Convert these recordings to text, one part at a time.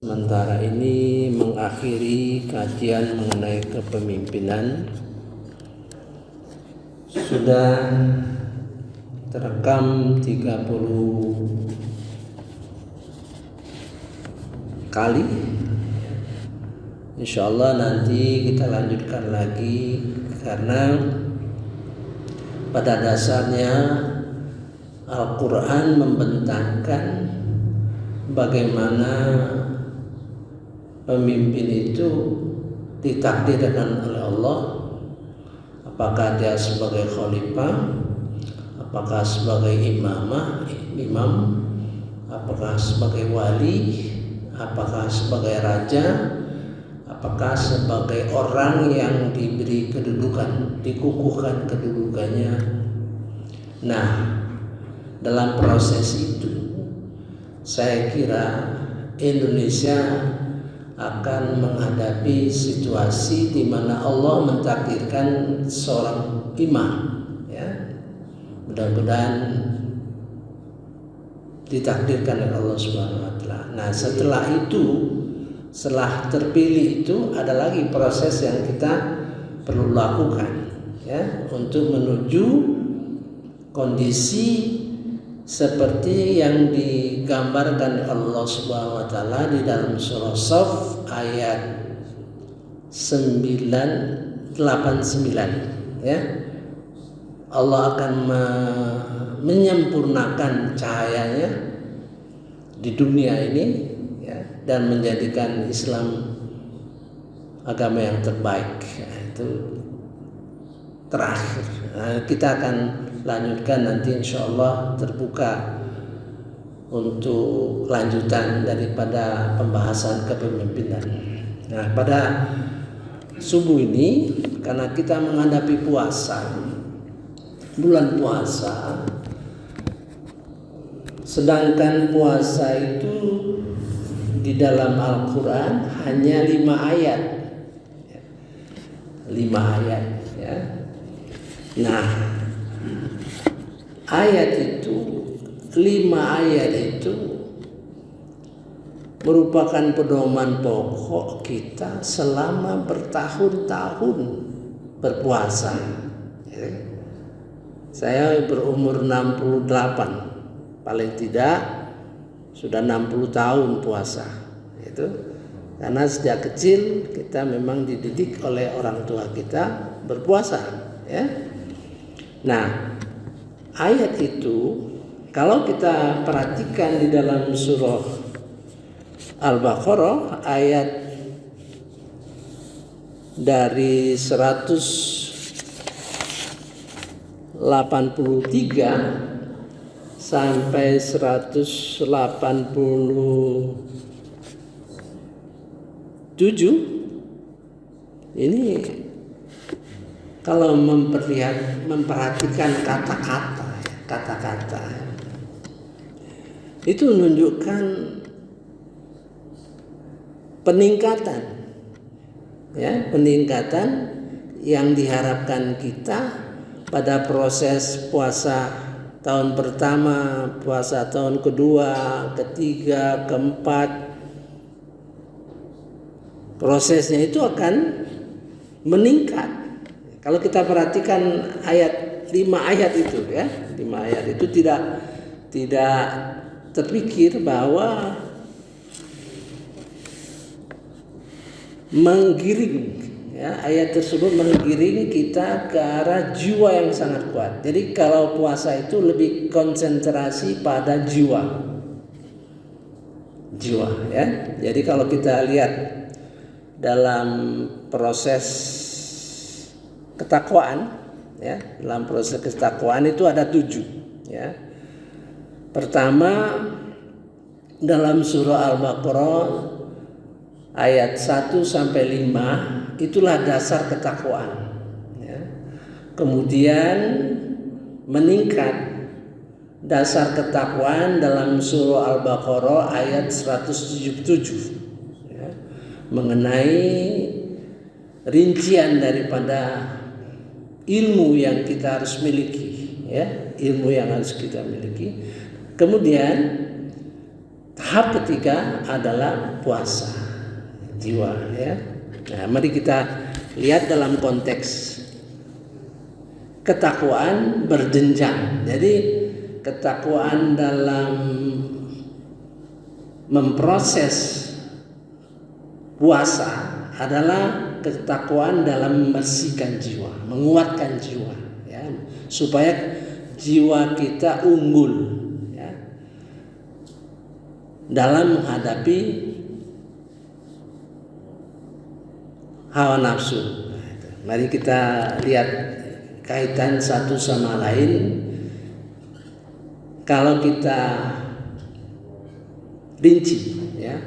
Sementara ini mengakhiri kajian mengenai kepemimpinan. Sudah terekam 30 kali. Insya Allah nanti kita lanjutkan lagi, karena pada dasarnya Al-Quran membentangkan bagaimana pemimpin itu ditakdirkan oleh Allah, apakah dia sebagai khalifah, apakah sebagai imam, apakah sebagai wali, apakah sebagai raja, apakah sebagai orang yang diberi kedudukan, dikukuhkan kedudukannya. Nah, dalam proses itu saya kira Indonesia akan menghadapi situasi di mana Allah mentakdirkan seorang imam, ya. Mudah-mudahan ditakdirkan oleh Allah Subhanahu wa taala. Nah, setelah terpilih itu ada lagi proses yang kita perlu lakukan, ya, untuk menuju kondisi seperti yang digambarkan Allah Subhanahu wa taala di dalam surah Shaf ayat 989, ya. Allah akan menyempurnakan cahayanya di dunia ini, ya, dan menjadikan Islam agama yang terbaik, ya, itu terakhir. Nah, kita akan lanjutkan nanti, insya Allah terbuka untuk lanjutan daripada pembahasan kepemimpinan. Nah, pada subuh ini karena kita menghadapi puasa, bulan puasa, sedangkan puasa itu di dalam Al-Quran hanya 5 ayat, 5 ayat, ya. Nah, ayat itu, 5 ayat itu merupakan pedoman pokok kita selama bertahun-tahun berpuasa. Saya berumur 68, paling tidak sudah 60 tahun puasa. Itu karena sejak kecil kita memang dididik oleh orang tua kita berpuasa, ya. Nah, ayat itu kalau kita perhatikan di dalam surah Al-Baqarah ayat dari 183 sampai 187 ini kalau memperhatikan kata-kata itu menunjukkan peningkatan, ya, peningkatan yang diharapkan kita pada proses puasa tahun pertama, puasa tahun kedua, ketiga, keempat. Prosesnya itu akan meningkat. Kalau kita perhatikan ayat 5 ayat itu, ya, 5 ayat itu tidak terpikir bahwa menggiring, ya, ayat tersebut menggiring kita ke arah jiwa yang sangat kuat. Jadi kalau puasa itu lebih konsentrasi pada jiwa, ya. Jadi kalau kita lihat dalam proses ketakwaan, ya, dalam proses ketakwaan itu ada 7, ya. Pertama, dalam surah Al-Baqarah ayat 1 sampai 5 itulah dasar ketakwaan, ya. Kemudian meningkat dasar ketakwaan dalam surah Al-Baqarah ayat 177, ya, mengenai rincian daripada ilmu yang kita harus miliki, ya, ilmu yang harus kita miliki. Kemudian tahap ketiga adalah puasa jiwa, ya. Nah, mari kita lihat dalam konteks ketakwaan berjenjang. Jadi ketakwaan dalam memproses puasa adalah ketakwaan dalam membersihkan jiwa, menguatkan jiwa, ya, supaya jiwa kita unggul, ya, dalam menghadapi hawa nafsu. Mari kita lihat kaitan satu sama lain. Kalau kita rinci, ya.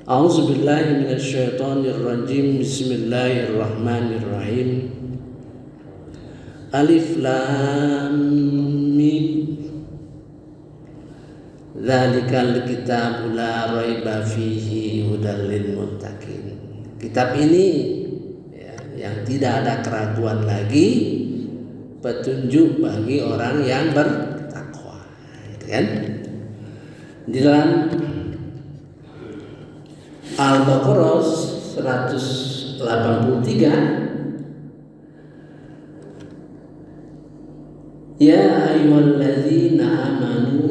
A'udzubillahi minasyaitonirrajim. Bismillahirrahmanirrahim. Alif lam mim. Dzalikal kitabu la raiba fihi hudal lil muttaqin. Kitab ini, ya, yang tidak ada keraguan lagi, petunjuk bagi orang yang bertakwa, gitu kan? Di dalam Al-Baqarah 183, ya ayyuhalladzina amanu,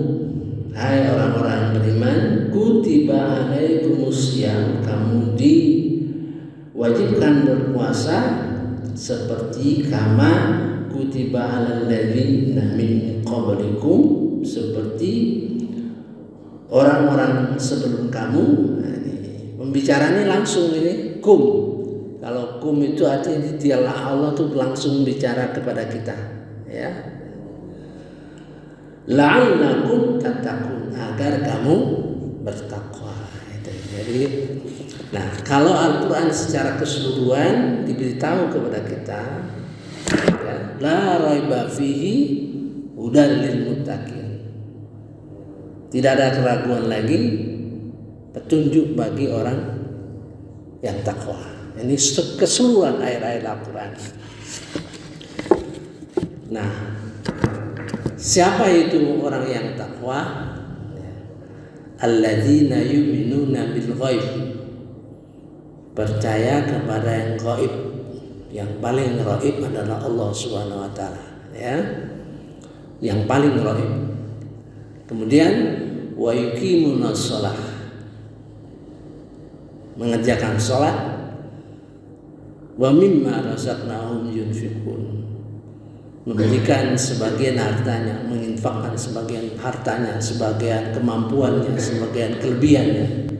hai orang-orang beriman, kutiba alaikumusiyam, kamu diwajibkan berpuasa seperti kama kutiba alal ladzina min qablikum, seperti orang-orang sebelum kamu. Nah, ini pembicaranya langsung, ini kum. Kalau kum itu artinya dialah Allah tuh langsung bicara kepada kita, ya. La'allakum tattaqun, agar kamu bertakwa. Jadi, nah, kalau Al-Quran secara keseluruhan diberitahu kepada kita, ya, la raiba fihi hudal lil muttaqin, tidak ada keraguan lagi, petunjuk bagi orang yang takwa. Ini keseluruhan ayat-ayat Al-Quran. Nah, siapa itu orang yang takwa? Alladzina yu'minuna bil ghaib, percaya kepada yang gaib. Yang paling gaib adalah Allah Subhanahu wa taala, ya. Yang paling gaib. Kemudian wa yuqimunas shalah, mengerjakan salat, wa mimma razaqnahum yunfiqun, memberikan sebagian hartanya, menginfakkan sebagian hartanya, sebagian kemampuannya, sebagian kelebihannya.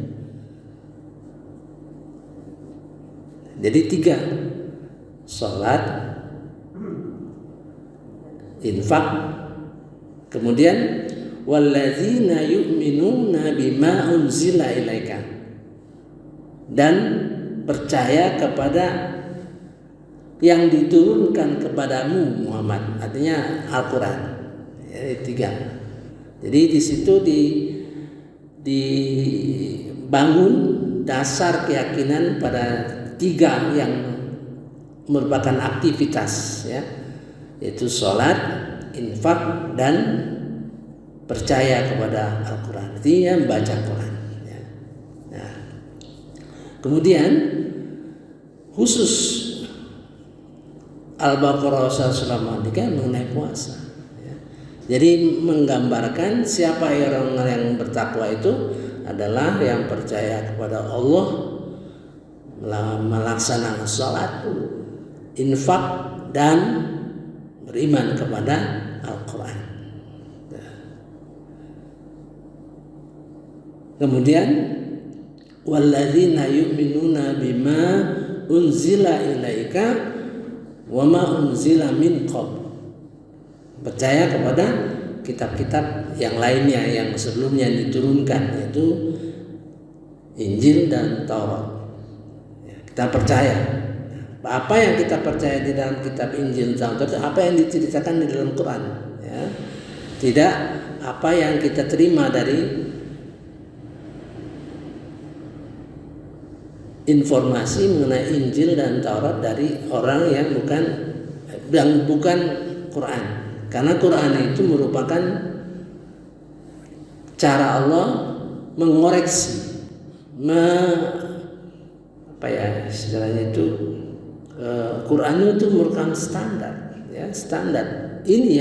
Jadi 3: salat, infak, kemudian walladzina yu'minuna bima unzila ilaika, dan percaya kepada yang diturunkan kepadamu Muhammad, artinya Al-Quran. Jadi 3. Jadi di situ dibangun dasar keyakinan pada 3 yang merupakan aktivitas, ya, yaitu sholat, infak, dan percaya kepada Al-Quran, artinya membaca Quran, ya. Nah, kemudian khusus Al-Baqarah 183 mengenai puasa, ya. Jadi menggambarkan siapa orang yang bertakwa itu adalah yang percaya kepada Allah, melaksanakan sholat, infak, dan beriman kepada Al-Quran. Kemudian walladzina yu'minuna bima unzila ilaika wa ma unzila min qabl, percaya kepada kitab-kitab yang lainnya yang sebelumnya diturunkan, yaitu Injil dan Taurat. Ya, kita percaya apa yang kita percaya di dalam kitab Injil dan Taurat, apa yang diceritakan di dalam Quran, ya. Tidak apa yang kita terima dari informasi mengenai Injil dan Taurat dari orang yang bukan Quran. Karena Quran itu merupakan cara Allah mengoreksi, istilahnya itu Quran itu merupakan standar, ya, standar. Ini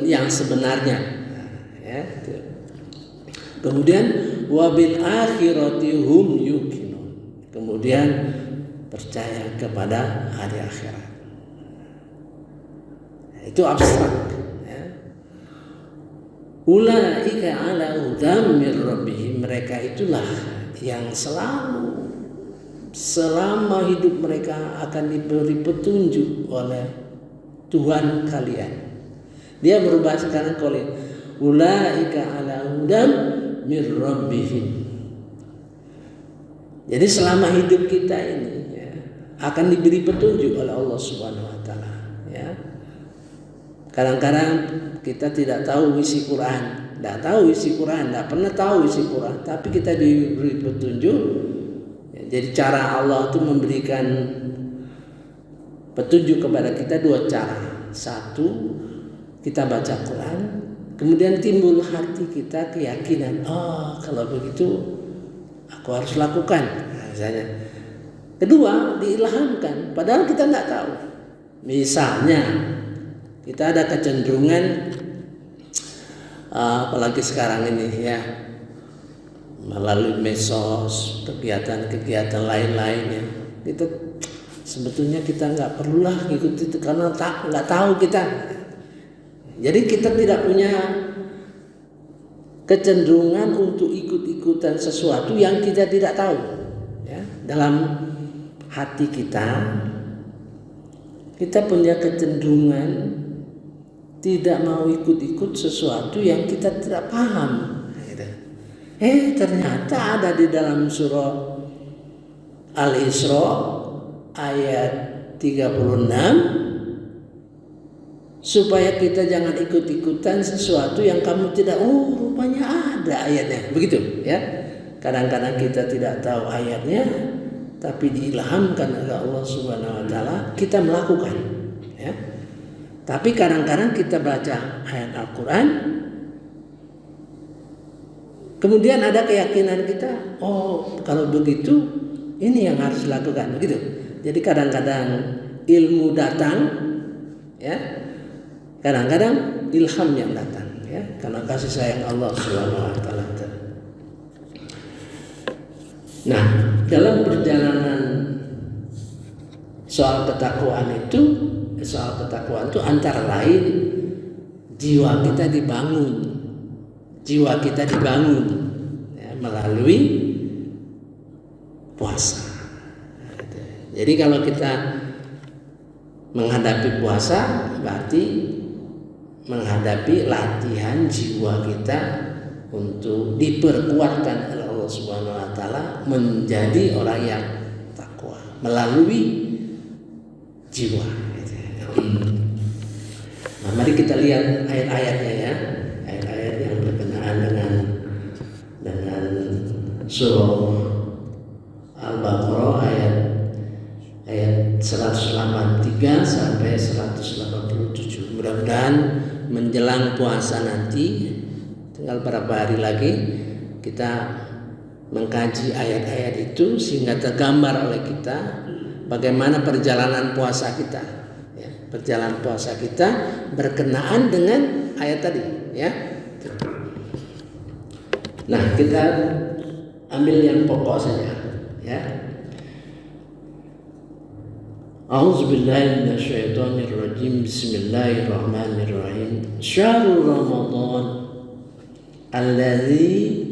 yang sebenarnya, ya. Kemudian wabil akhirati hum yuqinun. Kemudian percaya kepada hari akhirat. Itu abstrak, ya. Ulaika ala hudam mir rabbihim, mereka itulah yang selalu selama hidup mereka akan diberi petunjuk oleh Tuhan kalian. Dia berubah sekarang oleh ulaika ala hudam mir rabbihim. Jadi selama hidup kita ini, ya, akan diberi petunjuk oleh Allah Subhanahu wa taala, ya. Kadang-kadang kita tidak tahu isi Quran, tidak pernah tahu isi Quran, tapi kita diberi petunjuk. Jadi cara Allah itu memberikan petunjuk kepada kita dua cara. Satu, kita baca Quran, kemudian timbul hati kita keyakinan, kalau begitu aku harus lakukan, misalnya. Kedua, diilhamkan, padahal kita tidak tahu. Misalnya, kita ada kecenderungan, apalagi sekarang ini, ya, melalui medsos, kegiatan-kegiatan lain-lainnya, itu sebetulnya kita nggak perlulah ngikuti itu karena nggak tahu kita. Jadi kita tidak punya kecenderungan untuk ikut-ikutan sesuatu yang kita tidak tahu, ya. Dalam hati kita punya kecenderungan tidak mau ikut-ikut sesuatu yang kita tidak paham. Ternyata ada di dalam surah Al-Isra ayat 36, supaya kita jangan ikut-ikutan sesuatu yang kamu tidak, rupanya ada ayatnya, begitu, ya. Kadang-kadang kita tidak tahu ayatnya, tapi diilhamkan oleh Allah Subhanahu wa taala, kita melakukan, ya. Tapi kadang-kadang kita baca ayat Al-Qur'an, kemudian ada keyakinan kita, kalau begitu ini yang harus dilakukan, begitu. Jadi kadang-kadang ilmu datang, ya. Kadang-kadang ilham yang datang, ya, karena kasih sayang Allah Subhanahu wa taala. Nah, dalam perjalanan soal ketakwaan itu antara lain jiwa kita dibangun, ya, melalui puasa. Jadi kalau kita menghadapi puasa, berarti menghadapi latihan jiwa kita untuk diperkuatkan oleh Allah Subhanahu wa taala menjadi orang yang takwa melalui jiwa. Nah, mari kita lihat ayat-ayatnya, ya. Ayat-ayat yang berkenaan dengan surah Al-Baqarah ayat 183 sampai 187. Mudah-mudahan menjelang puasa nanti, tinggal beberapa hari lagi, kita mengkaji ayat-ayat itu sehingga tergambar oleh kita bagaimana perjalanan puasa kita, ya. Perjalanan puasa kita berkenaan dengan ayat tadi, ya. Nah, kita ambil yang pokok saja, ya. A'udzubillahi minasyaitonirrajim. Bismillahirrahmanirrahim. Syahrul Ramadan alladzi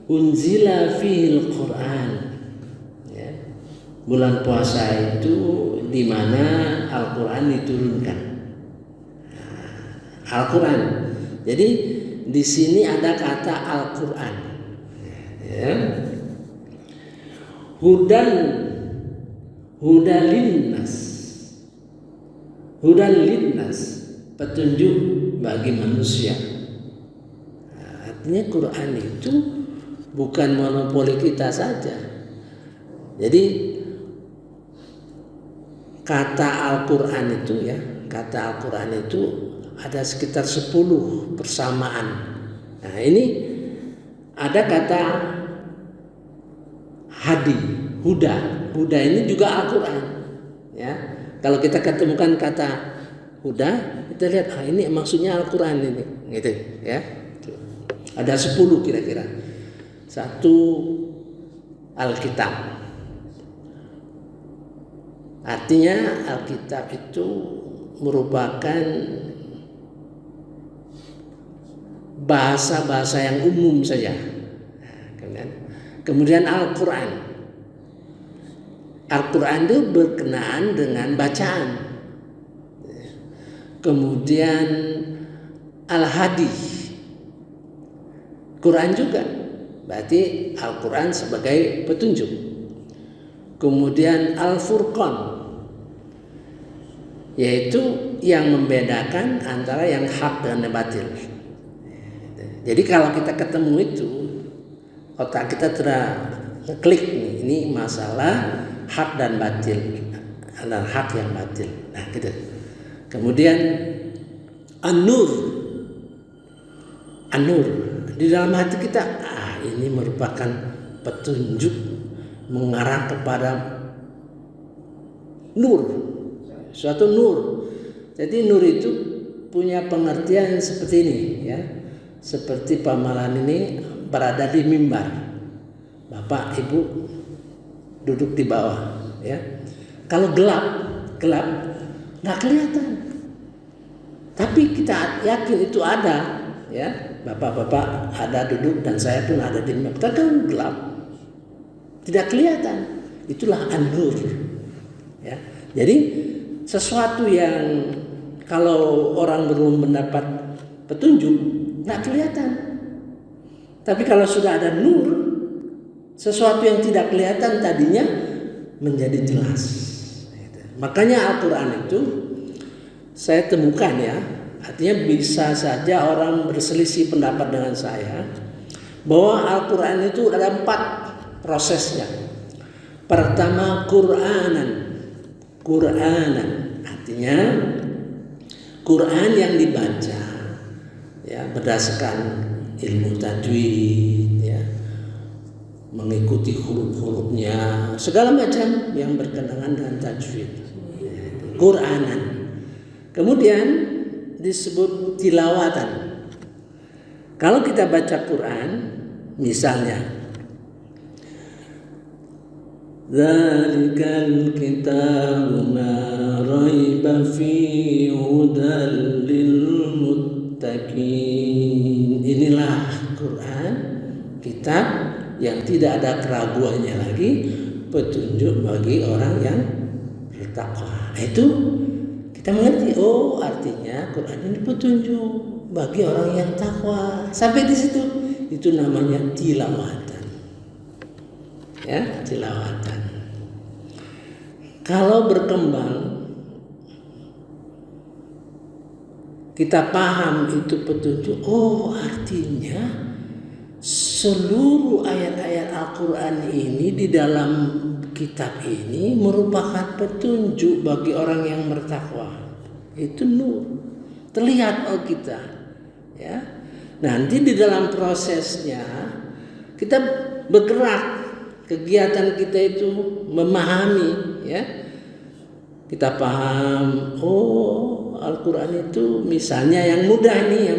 unzila fihil Qur'an. Ya. Bulan puasa itu di mana Al-Qur'an diturunkan. Al-Qur'an. Jadi di sini ada kata Al-Qur'an. Ya. Hudan linnas, petunjuk bagi manusia. Nah, artinya Quran itu bukan monopoli kita saja. Jadi kata Al-Quran itu, ya, kata Al-Quran itu ada sekitar 10 persamaan Nah, ini ada kata hadi, huda. Huda ini juga Al-Qur'an. Ya. Kalau kita ketemukan kata huda, kita lihat ini maksudnya Al-Qur'an ini, gitu ya. Ada 10 kira-kira. 1 Alkitab. Artinya Alkitab itu merupakan bahasa-bahasa yang umum saja. Kemudian Al-Quran. Al-Quran itu berkenaan dengan bacaan. Kemudian Al-Hadi. Quran juga. Berarti Al-Quran sebagai petunjuk. Kemudian Al-Furqan, yaitu yang membedakan antara yang hak dan yang batil. Jadi kalau kita ketemu itu, otak kita terklik nih, ini masalah hak dan batil, adalah hak yang batil. Nah, gitu. Kemudian An-Nur, An-Nur di dalam hati kita, ini merupakan petunjuk mengarah kepada nur, suatu nur. Jadi nur itu punya pengertian seperti ini, ya. Seperti pamalan ini berada di mimbar, Bapak Ibu duduk di bawah, ya. Kalau gelap nggak kelihatan, tapi kita yakin itu ada, ya. Bapak-bapak ada duduk dan saya pun ada di mimbar. Tapi kan gelap, tidak kelihatan. Itulah an-nur, ya. Jadi sesuatu yang kalau orang belum mendapat petunjuk nggak kelihatan. Tapi kalau sudah ada nur, sesuatu yang tidak kelihatan tadinya menjadi jelas. Makanya Al-Quran itu saya temukan, ya, artinya bisa saja orang berselisih pendapat dengan saya bahwa Al-Quran itu ada 4 prosesnya. Pertama, Qur'anan, artinya Quran yang dibaca, ya, berdasarkan ilmu tajwid, ya, mengikuti huruf-hurufnya, segala macam yang berkenaan dengan tajwid, Qur'anan. Kemudian disebut tilawatan. Kalau kita baca Quran, misalnya Dzalikal kitabu la raiba fihi hudal lil muttaqin. Inilah Quran, kitab yang tidak ada keraguannya lagi, petunjuk bagi orang yang bertakwa. Itu kita mengerti, oh artinya Quran ini petunjuk bagi orang yang takwa. Sampai di situ, itu namanya tilawatan. Ya, tilawatan. Kalau berkembang, kita paham itu petunjuk. Oh, artinya seluruh ayat-ayat Al-Quran ini di dalam kitab ini merupakan petunjuk bagi orang yang bertakwa. Itu nur, terlihat oleh kita, ya. Nanti di dalam prosesnya kita bergerak, kegiatan kita itu memahami, ya. Kita paham, oh Al-Quran itu misalnya yang mudah ini.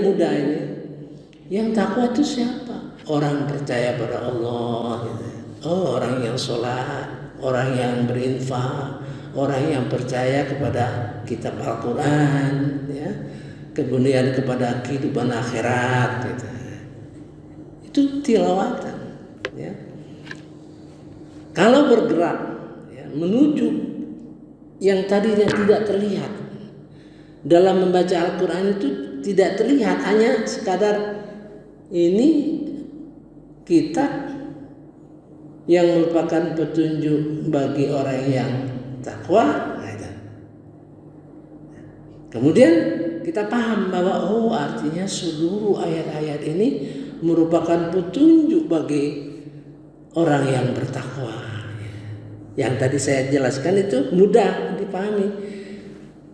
Yang takwa itu siapa? Orang percaya pada Allah, gitu. Oh, orang yang sholat, orang yang berinfak, orang yang percaya kepada kitab Al-Quran, ya. Kemudian kepada kehidupan akhirat, gitu. Itu tilawatan, ya. Kalau bergerak, ya, menuju yang tadinya tidak terlihat, dalam membaca Al-Quran itu tidak terlihat, hanya sekadar ini kitab yang merupakan petunjuk bagi orang yang takwa. Kemudian kita paham bahwa oh artinya seluruh ayat-ayat ini merupakan petunjuk bagi orang yang bertakwa. Yang tadi saya jelaskan itu mudah dipahami.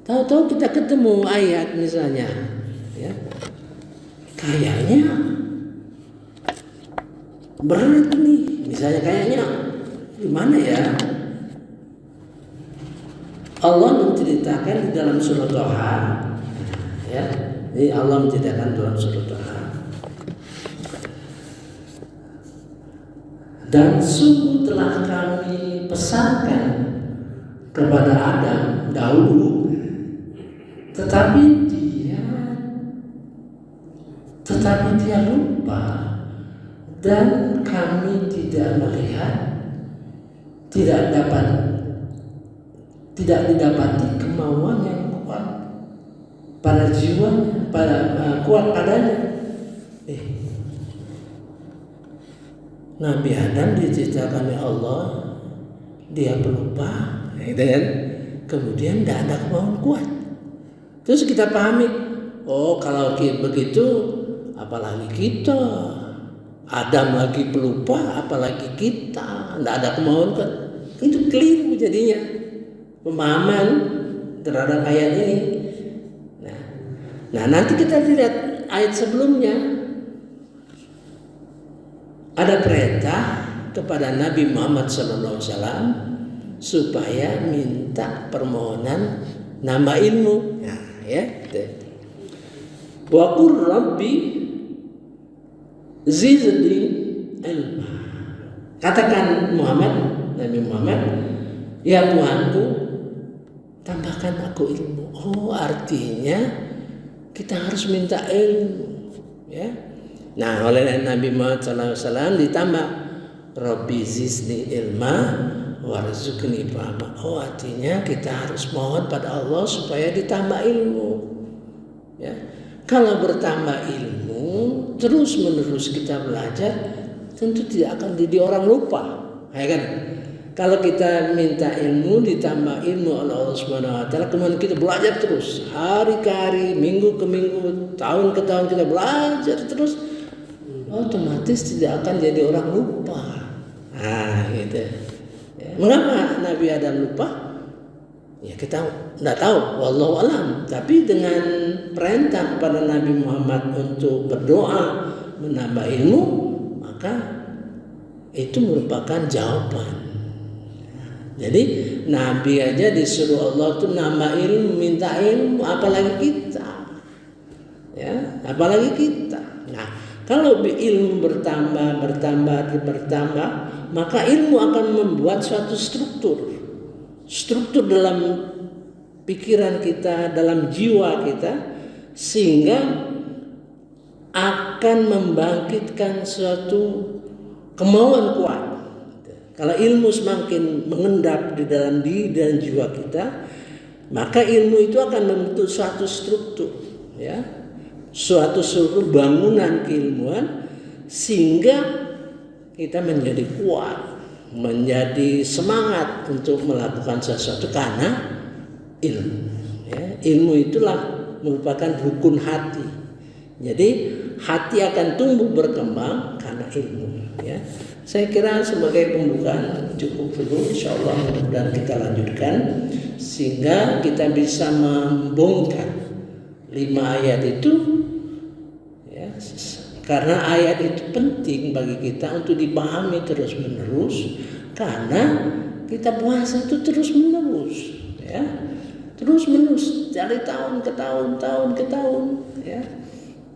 Tahu-tahu kita ketemu ayat misalnya, ya, kayaknya berat nih. Misalnya kayaknya gimana ya? Allah menceritakan di dalam surah Toha, ya. Ini Allah menceritakan dalam surah Toha. Dan sungguh telah kami pesankan kepada Adam dahulu, tetapi dia lupa dan kami tidak melihat, tidak didapati kemauan yang kuat pada jiwanya, kuat padanya. Nabi Adam diceritakan oleh Allah, dia pelupa, dan kemudian tidak ada kemauan kuat. Terus kita pahami, oh kalau begitu, apalagi kita, Adam lagi pelupa, apalagi kita, tidak ada kemauan kuat. Itu keliru jadinya pemahaman terhadap ayat ini. Nah nanti kita lihat ayat sebelumnya. Ada perintah kepada Nabi Muhammad SAW supaya minta permohonan nambah ilmu. Nah, ya. Wa qur rabbi zidni ilma. Katakan Nabi Muhammad, ya Tuhanku, tambahkan aku ilmu. Oh, artinya kita harus minta ilmu, ya. Nah, oleh Nabi Muhammad SAW ditambah Rabbi zidni ilma warzuqni fahma. Oh, artinya kita harus mohon pada Allah supaya ditambah ilmu. Ya. Kalau bertambah ilmu, terus menerus kita belajar, tentu tidak akan jadi orang lupa, ya kan? Kalau kita minta ilmu, ditambah ilmu oleh Allah Subhanahu Wa Taala, kemudian kita belajar terus, hari ke hari, minggu ke minggu, tahun ke tahun kita belajar terus, otomatis tidak akan jadi orang lupa. Nah, gitu. Ya. Mengapa Nabi Adam lupa? Ya kita tidak tahu, wallahu alam. Tapi dengan perintah kepada Nabi Muhammad untuk berdoa menambah ilmu, maka itu merupakan jawaban. Jadi Nabi aja disuruh Allah tuh nambah ilmu, minta ilmu, apalagi kita. Ya, apalagi kita. Nah, kalau ilmu bertambah, maka ilmu akan membuat suatu struktur dalam pikiran kita, dalam jiwa kita, sehingga akan membangkitkan suatu kemauan kuat. Kalau ilmu semakin mengendap di dalam diri dan jiwa kita, maka ilmu itu akan membentuk suatu struktur, ya, suatu bangunan keilmuan, sehingga kita menjadi kuat, menjadi semangat untuk melakukan sesuatu karena ilmu. Ya, ilmu itulah merupakan rukun hati. Jadi hati akan tumbuh berkembang karena ilmu. Ya. Saya kira sebagai pembukaan cukup dulu, insyaallah mudah-mudahan kita lanjutkan sehingga kita bisa membongkar 5 ayat itu, ya, karena ayat itu penting bagi kita untuk dipahami terus menerus, karena kita puasa itu terus menerus, ya, terus menerus dari tahun ke tahun, ya.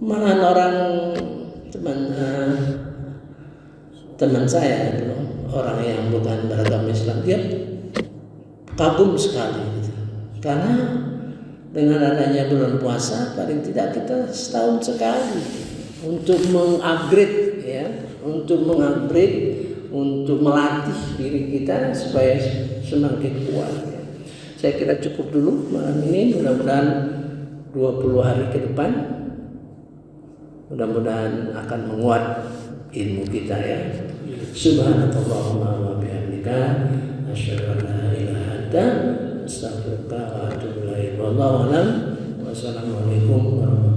Malah orang teman saya itu, orang yang bukan beragama Islam, dia kagum sekali gitu. Karena dengan adanya bulan puasa paling tidak kita setahun sekali untuk mengupgrade, ya, untuk melatih diri kita supaya semakin kuat, ya. Saya kira cukup dulu malam ini, mudah-mudahan 20 hari ke depan mudah-mudahan akan menguat ilmu kita, ya. Subhanallahumma wa bihamdika asyhadu an la ilaha illa anta astaghfiruka wa atubu ilaik. Wallahu a'lam. Wassalamualaikum warahmatullahi wabarakatuh.